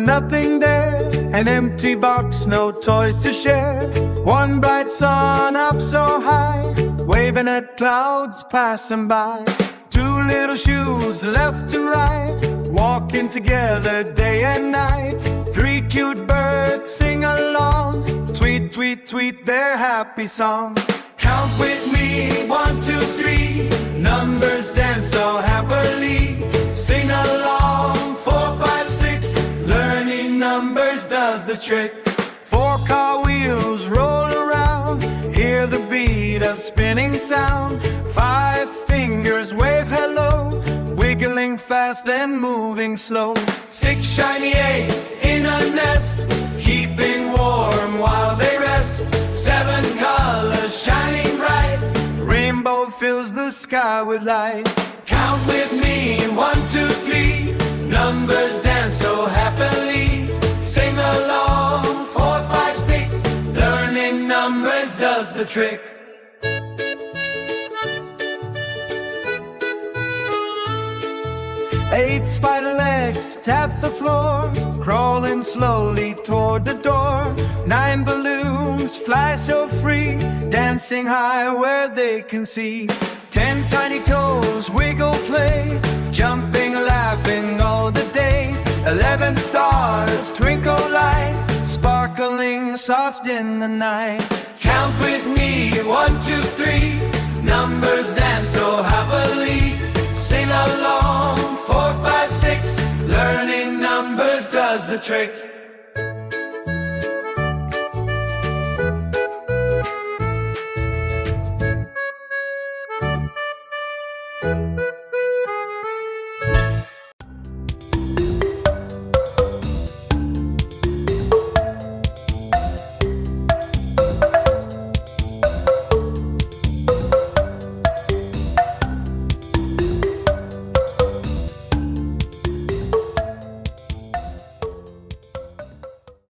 nothing there. An empty box, no toys to share. One bright sun up so high, waving at clouds passing by. Two little shoes left and right, walking together day and night. Three cute birds sing along, tweet, tweet, tweet their happy song. Count with me, 1, 2, 3. Numbers dance so happily. Sing along, 4, 5, 6. Learning numbers does the trick. 4 car wheels roll around, hear the beat of spinning sound. 5 fingers wave hello, wiggling fast then moving slow. 6 shiny eggs in a nest, keeping warm while they rest. 7 colors shining bright, rainbow fills the sky with light. Count with me, 1, 2, 3. Numbers dance so happily. Sing along, 4, 5, 6. Learning numbers does the trick. 8 spider legs tap the floor, crawling slowly toward the door. 9 balloons fly so free, dancing high where they can see. 10 tiny toes wiggle play, jumping, laughing all the day. 11 stars twinkle light, sparkling soft in the night. Count with me, 1, 2, 3. Numbers dance so happily. Sing along, 4, 5, 6. Learning numbers does the trick.